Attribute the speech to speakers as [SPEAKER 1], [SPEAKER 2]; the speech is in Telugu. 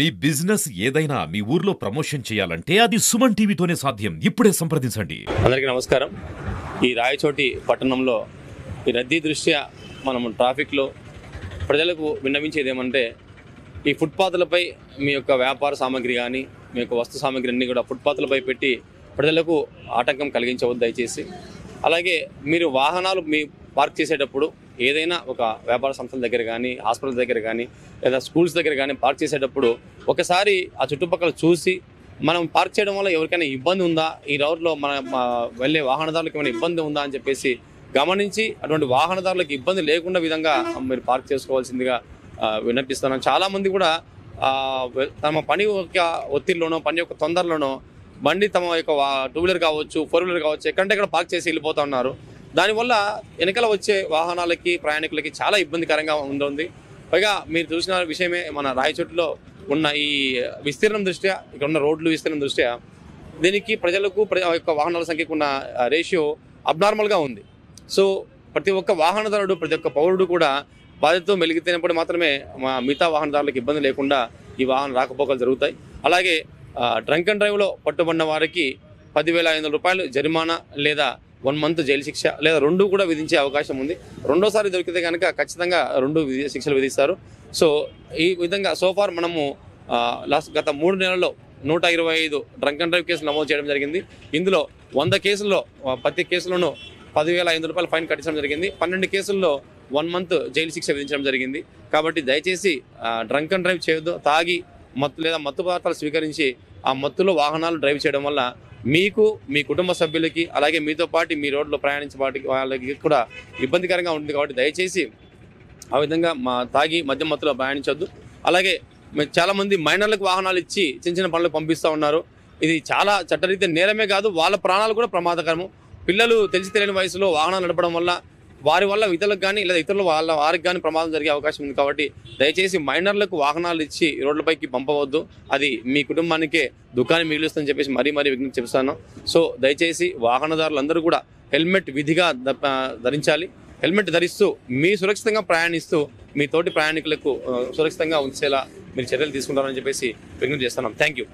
[SPEAKER 1] మీ బిజినెస్ ఏదైనా మీ ఊర్లో ప్రమోషన్ చేయాలంటే అది సుమన్ టీవీతోనే సాధ్యం. ఇప్పుడే సంప్రదించండి.
[SPEAKER 2] అందరికీ నమస్కారం. ఈ రాయచోటి పట్టణంలో ఈ రద్దీ దృష్ట్యా మనం ట్రాఫిక్లో ప్రజలకు విన్నవించేది ఏమంటే, ఈ ఫుట్పాత్లపై మీ యొక్క వ్యాపార సామాగ్రి కానీ మీ యొక్క వస్తు సామాగ్రి అన్నీ కూడా ఫుట్పాత్లపై పెట్టి ప్రజలకు ఆటంకం కలిగించవద్దు దయచేసి. అలాగే మీరు వాహనాలు మీ పార్క్ చేసేటప్పుడు ఏదైనా ఒక వ్యాపార సంస్థల దగ్గర కానీ, హాస్పిటల్ దగ్గర కానీ, లేదా స్కూల్స్ దగ్గర కానీ పార్క్ చేసేటప్పుడు ఒకసారి ఆ చుట్టుపక్కల చూసి, మనం పార్క్ చేయడం వల్ల ఎవరికైనా ఇబ్బంది ఉందా, ఈ రోడ్లో మన వెళ్ళే వాహనదారులకు ఏమైనా ఇబ్బంది ఉందా అని చెప్పేసి గమనించి అటువంటి వాహనదారులకు ఇబ్బంది లేకుండా విధంగా మీరు పార్క్ చేసుకోవాల్సిందిగా విన్నపిస్తున్నాను. చాలామంది కూడా తమ పని యొక్క ఒత్తిడిలోనో, పని యొక్క తొందరలోనో బండి తమ యొక్క టూ వీలర్ కావచ్చు, ఫోర్ వీలర్ కావచ్చు, ఎక్కడంటే పార్క్ చేసి వెళ్ళిపోతూ ఉన్నారు. దానివల్ల వెనకాల వచ్చే వాహనాలకి, ప్రయాణికులకి చాలా ఇబ్బందికరంగా ఉంటుంది. పైగా మీరు చూసిన విషయమే, మన రాయచోటిలో ఉన్న ఈ విస్తీర్ణం దృష్ట్యా, ఇక్కడ ఉన్న రోడ్లు విస్తీర్ణం దృష్ట్యా దీనికి ప్రజలకు యొక్క వాహనాల సంఖ్యకు ఉన్న రేషియో అబ్నార్మల్గా ఉంది. సో ప్రతి ఒక్క వాహనదారుడు, ప్రతి ఒక్క పౌరుడు కూడా బాధ్యతతో మెలిగితేనప్పుడు మాత్రమే మిగతా వాహనదారులకు ఇబ్బంది లేకుండా ఈ వాహన రాకపోకలు జరుగుతాయి. అలాగే డ్రంక్ అండ్ డ్రైవ్లో పట్టుబడిన వారికి 10,500 రూపాయలు జరిమానా లేదా 1 మంత్ జైలు శిక్ష లేదా 2 కూడా విధించే అవకాశం ఉంది. రెండోసారి దొరికితే కనుక ఖచ్చితంగా 2 శిక్షలు విధిస్తారు. సో ఈ విధంగా సోఫార్ మనము గత 3 నెలల్లో 125 డ్రంక్ అండ్ డ్రైవ్ కేసులు నమోదు చేయడం జరిగింది. ఇందులో 100 కేసుల్లో ప్రతి కేసులోనూ 10,500 రూపాయలు ఫైన్ కట్టించడం జరిగింది. 12 కేసుల్లో 1 మంత్ జైలు శిక్ష విధించడం జరిగింది. కాబట్టి దయచేసి డ్రంక్ అండ్ డ్రైవ్ చేయొద్దు. తాగి లేదా మత్తు పదార్థాలు స్వీకరించి ఆ మత్తులో వాహనాలు డ్రైవ్ చేయడం వల్ల మీకు, మీ కుటుంబ సభ్యులకి, అలాగే మీతో పాటు మీ రోడ్లో ప్రయాణించే వాళ్ళకి కూడా ఇబ్బందికరంగా ఉంటుంది. కాబట్టి దయచేసి ఆ విధంగా తాగి మద్యం మత్తులో ప్రయాణించొద్దు. అలాగే చాలామంది మైనర్లకు వాహనాలు ఇచ్చి చిన్న చిన్న పనులకు పంపిస్తూ ఉన్నారు. ఇది చాలా చట్టరీత్యా నేరమే కాదు, వాళ్ళ ప్రాణాలు కూడా ప్రమాదకరము. పిల్లలు తెలిసి తెలియని వయసులో వాహనాలు నడపడం వల్ల వారి వల్ల ఇతరులకు కానీ లేదా ఇతరులు వారికి కానీ ప్రమాదం జరిగే అవకాశం ఉంది. కాబట్టి దయచేసి మైనర్లకు వాహనాలు ఇచ్చి రోడ్లపైకి పంపవద్దు. అది మీ కుటుంబానికే దుఃఖాన్ని మిగిలిస్తుందని చెప్పేసి మరీ విజ్ఞప్తి చెప్తాను. సో దయచేసి వాహనదారులందరూ కూడా హెల్మెట్ విధిగా ధరించాలి. హెల్మెట్ ధరిస్తూ మీ సురక్షితంగా ప్రయాణిస్తూ మీ తోటి ప్రయాణికులకు సురక్షితంగా ఉంచేలా మీరు చర్యలు తీసుకుంటారని చెప్పేసి విజ్ఞప్తి చేస్తున్నాం. Thank you.